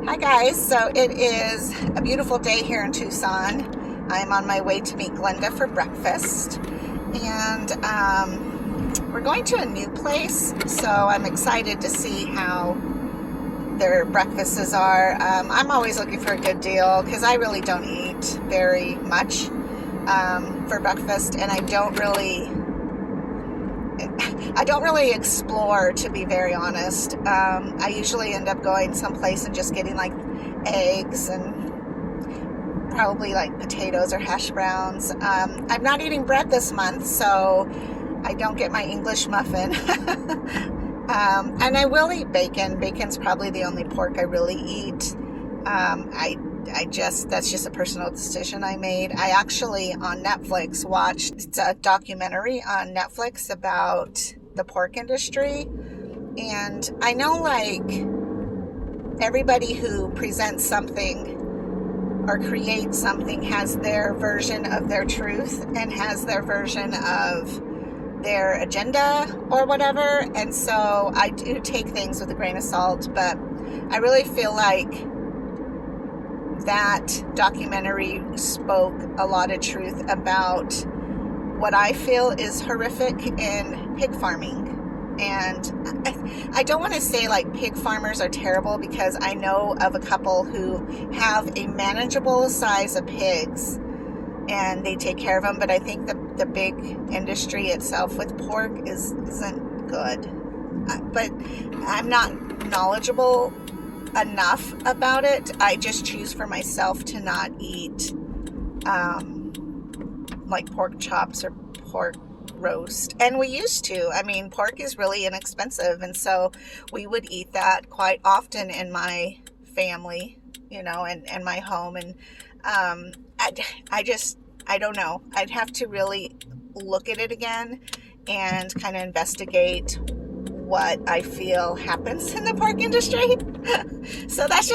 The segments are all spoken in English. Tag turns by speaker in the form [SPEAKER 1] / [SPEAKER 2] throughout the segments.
[SPEAKER 1] Hi guys, so it is a beautiful day here in Tucson. I'm on my way to meet Glenda for breakfast, and we're going to a new place, so I'm excited to see how their breakfasts are. I'm always looking for a good deal because I really don't eat very much for breakfast, and I don't really explore, to be very honest. I usually end up going someplace and just getting like eggs and probably like potatoes or hash browns. I'm not eating bread this month, so I don't get my English muffin. And I will eat bacon. Bacon's probably the only pork I really eat. That's just a personal decision I made. I actually on Netflix watched a documentary on Netflix about the pork industry, and I know like everybody who presents something or creates something has their version of their truth and has their version of their agenda or whatever, and so I do take things with a grain of salt, but I really feel like that documentary spoke a lot of truth about what I feel is horrific in pig farming. And I don't want to say like pig farmers are terrible, because I know of a couple who have a manageable size of pigs and they take care of them, but I think the big industry itself with pork isn't good. But I'm not knowledgeable enough about it. I just choose for myself to not eat like pork chops or pork roast. And we used to. I mean, pork is really inexpensive, and so we would eat that quite often in my family, and my home. And I don't know. I'd have to really look at it again and kind of investigate what I feel happens in the pork industry. So that's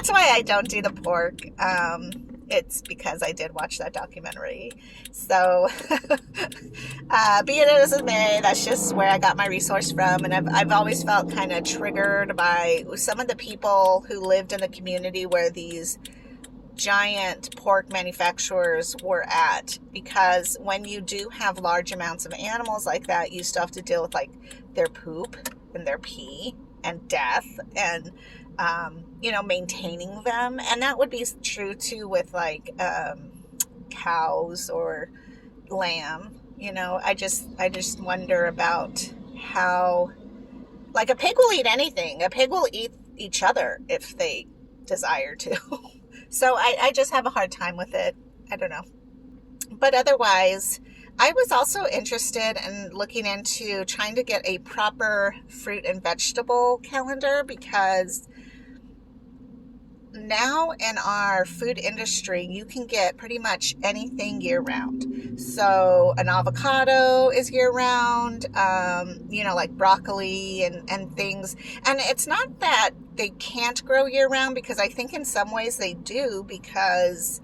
[SPEAKER 1] why I don't do the pork. It's because I did watch that documentary. So be it as it may, that's just where I got my resource from. And I've always felt kind of triggered by some of the people who lived in the community where these giant pork manufacturers were at, because when you do have large amounts of animals like that, you still have to deal with like their poop and their pee and death and maintaining them. And that would be true too with like cows or lamb. I just wonder about how, like, a pig will eat anything. A pig will eat each other if they desire to. So I just have a hard time with it. I don't know. But otherwise, I was also interested in looking into trying to get a proper fruit and vegetable calendar, because now in our food industry, you can get pretty much anything year round. So an avocado is year round, like broccoli and things. And it's not that they can't grow year round, because I think in some ways they do, because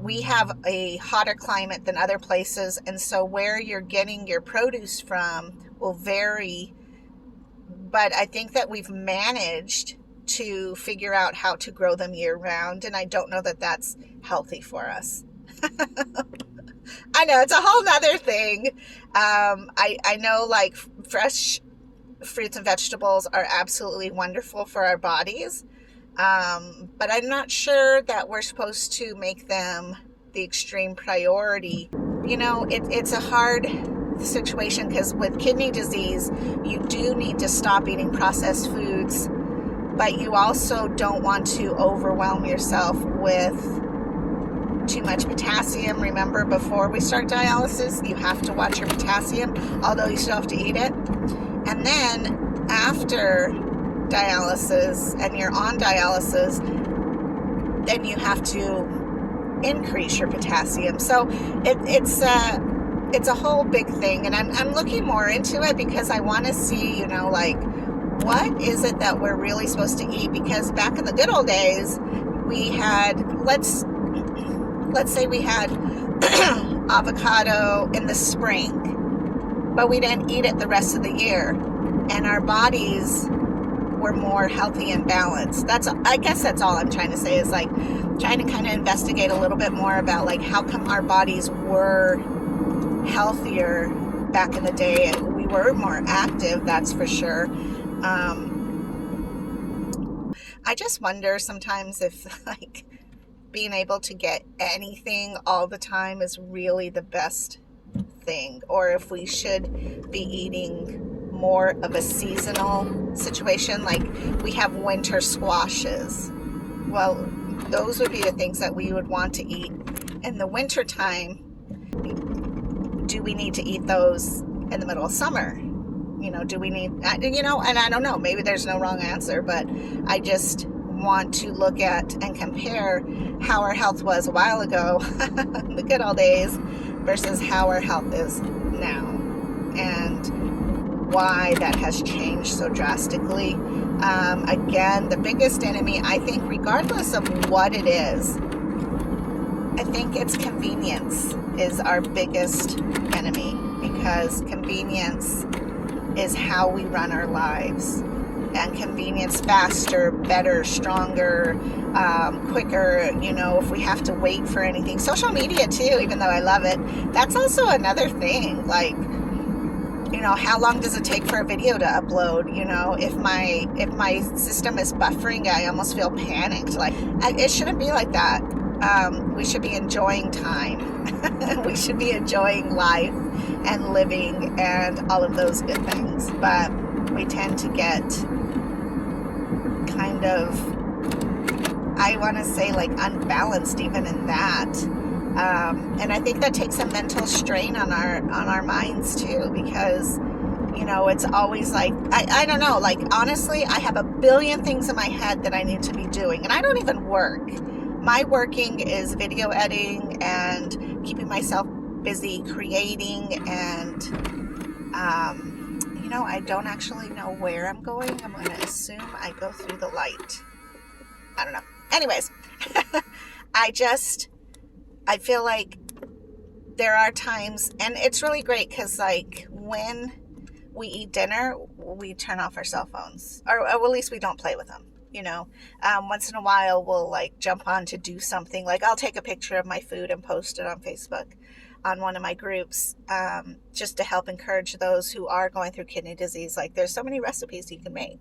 [SPEAKER 1] we have a hotter climate than other places, and so where you're getting your produce from will vary. But I think that we've managed to figure out how to grow them year round, and I don't know that that's healthy for us. I know, it's a whole nother thing. I know like fresh fruits and vegetables are absolutely wonderful for our bodies. But I'm not sure that we're supposed to make them the extreme priority. It's a hard situation, because with kidney disease, you do need to stop eating processed foods, but you also don't want to overwhelm yourself with too much potassium. Remember, before we start dialysis, you have to watch your potassium, although you still have to eat it. And then after dialysis, and you're on dialysis, then you have to increase your potassium. So it's a whole big thing, and I'm looking more into it, because I want to see, like, what is it that we're really supposed to eat? Because back in the good old days, we had, let's say we had avocado in the spring, but we didn't eat it the rest of the year, and our bodies we're more healthy and balanced. I guess that's all I'm trying to say, is like trying to kind of investigate a little bit more about like how come our bodies were healthier back in the day. We were more active, that's for sure. I just wonder sometimes if like being able to get anything all the time is really the best thing, or if we should be eating more of a seasonal situation. Like we have winter squashes. Well, those would be the things that we would want to eat in the winter time. Do we need to eat those in the middle of summer? Do we need, and I don't know, maybe there's no wrong answer, but I just want to look at and compare how our health was a while ago, the good old days, versus how our health is now, and why that has changed so drastically. Again, the biggest enemy, I think, regardless of what it is, I think it's convenience is our biggest enemy, because convenience is how we run our lives. And convenience, faster, better, stronger, quicker, if we have to wait for anything. Social media too, even though I love it, that's also another thing. Like, how long does it take for a video to upload? If my system is buffering, I almost feel panicked. Like, it shouldn't be like that. We should be enjoying time. We should be enjoying life and living and all of those good things. But we tend to get kind of, I want to say, like unbalanced even in that. And I think that takes a mental strain on our minds too, because it's always like, I don't know, like honestly, I have a billion things in my head that I need to be doing, and I don't even work. My working is video editing and keeping myself busy creating, and I don't actually know where I'm going. I'm going to assume I go through the light. I don't know. Anyways, I feel like there are times, and it's really great because like when we eat dinner, we turn off our cell phones, or at least we don't play with them. Once in a while we'll like jump on to do something. Like I'll take a picture of my food and post it on Facebook on one of my groups, just to help encourage those who are going through kidney disease. Like there's so many recipes you can make,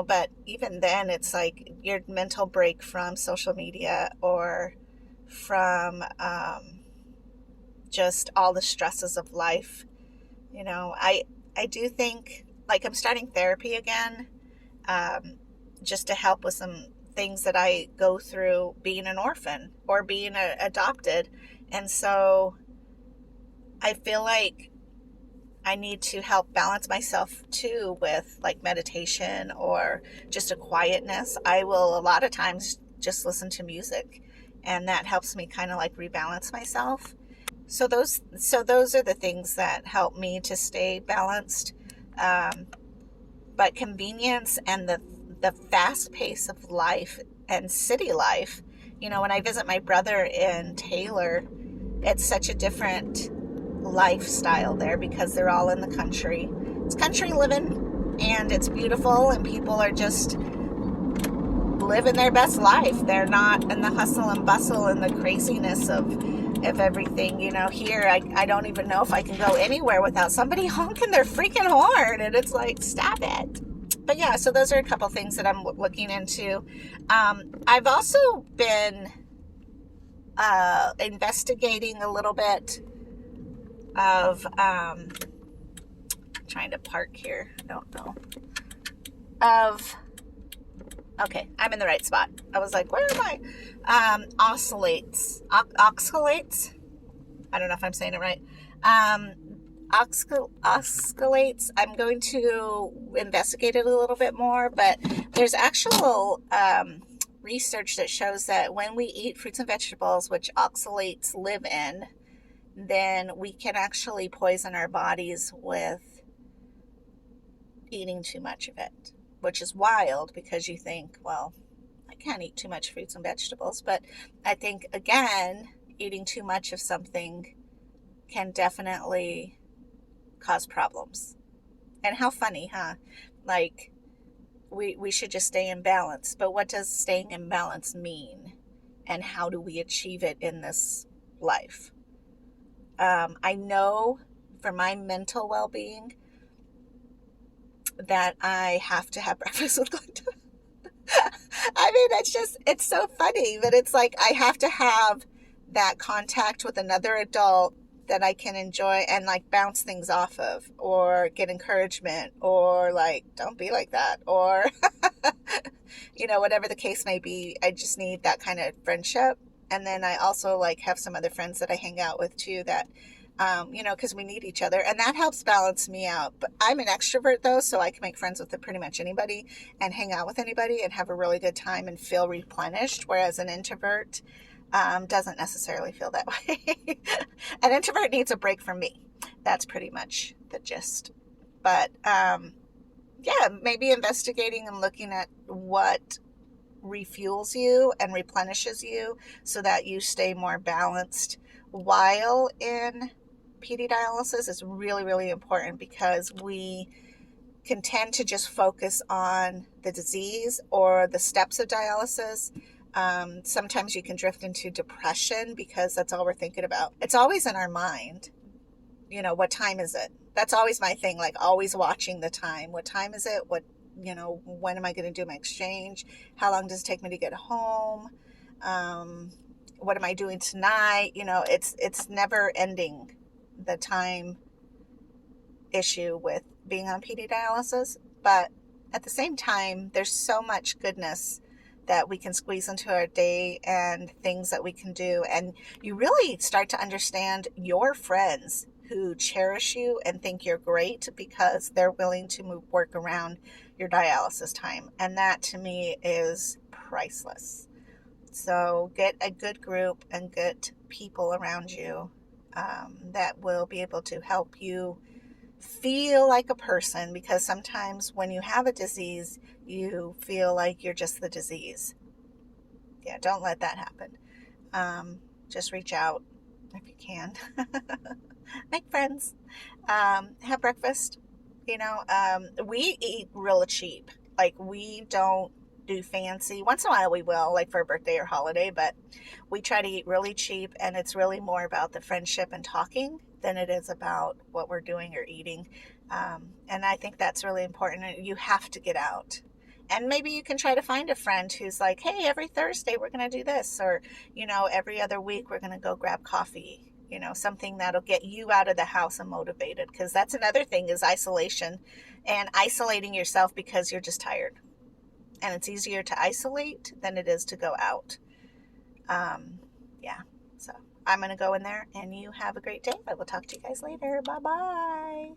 [SPEAKER 1] but even then it's like your mental break from social media or from just all the stresses of life. I do think, like, I'm starting therapy again, just to help with some things that I go through being an orphan or being adopted. And so I feel like I need to help balance myself too with like meditation or just a quietness. I will a lot of times just listen to music, and that helps me kind of like rebalance myself. So those are the things that help me to stay balanced. But convenience and the fast pace of life and city life, when I visit my brother in Taylor, it's such a different lifestyle there because they're all in the country. It's country living, and it's beautiful, and people are just living their best life. They're not in the hustle and bustle and the craziness of everything. Here I don't even know if I can go anywhere without somebody honking their freaking horn, and it's like, stop it. But yeah, so those are a couple things that I'm looking into. I've also been investigating a little bit of trying to park here. I don't know. Okay, I'm in the right spot. I was like, where am I? Oxalates. I don't know if I'm saying it right. Oxalates. I'm going to investigate it a little bit more, but there's actual research that shows that when we eat fruits and vegetables, which oxalates live in, then we can actually poison our bodies with eating too much of it, which is wild because you think, well, I can't eat too much fruits and vegetables. But I think, again, eating too much of something can definitely cause problems. And how funny, huh? Like, we should just stay in balance. But what does staying in balance mean? And how do we achieve it in this life? I know for my mental well-being that I have to have breakfast with Glenda. I mean, it's so funny, but it's like I have to have that contact with another adult that I can enjoy and like bounce things off of, or get encouragement, or like, don't be like that, or, whatever the case may be. I just need that kind of friendship. And then I also like have some other friends that I hang out with too that, because we need each other, and that helps balance me out. But I'm an extrovert though, so I can make friends with pretty much anybody and hang out with anybody and have a really good time and feel replenished. Whereas an introvert doesn't necessarily feel that way. An introvert needs a break from me. That's pretty much the gist. But yeah, maybe investigating and looking at what refuels you and replenishes you so that you stay more balanced while in PD dialysis is really, really important, because we can tend to just focus on the disease or the steps of dialysis. Sometimes you can drift into depression because that's all we're thinking about. It's always in our mind. What time is it? That's always my thing, like always watching the time. What time is it? When am I going to do my exchange? How long does it take me to get home? What am I doing tonight? It's never ending, the time issue with being on PD dialysis. But at the same time, there's so much goodness that we can squeeze into our day and things that we can do. And you really start to understand your friends who cherish you and think you're great because they're willing to work around your dialysis time. And that to me is priceless. So get a good group and good people around you that will be able to help you feel like a person, because sometimes when you have a disease, you feel like you're just the disease. Yeah, don't let that happen. Just reach out if you can. Make friends. Have breakfast. We eat real cheap. Like, we don't do fancy. Once in a while we will, like for a birthday or holiday, but we try to eat really cheap, and it's really more about the friendship and talking than it is about what we're doing or eating. And I think that's really important. You have to get out. And maybe you can try to find a friend who's like, hey, every Thursday we're going to do this, or, every other week we're going to go grab coffee. Something that'll get you out of the house and motivated, because that's another thing, is isolation and isolating yourself because you're just tired. And it's easier to isolate than it is to go out. Yeah. So I'm going to go in there, and you have a great day. I will talk to you guys later. Bye-bye.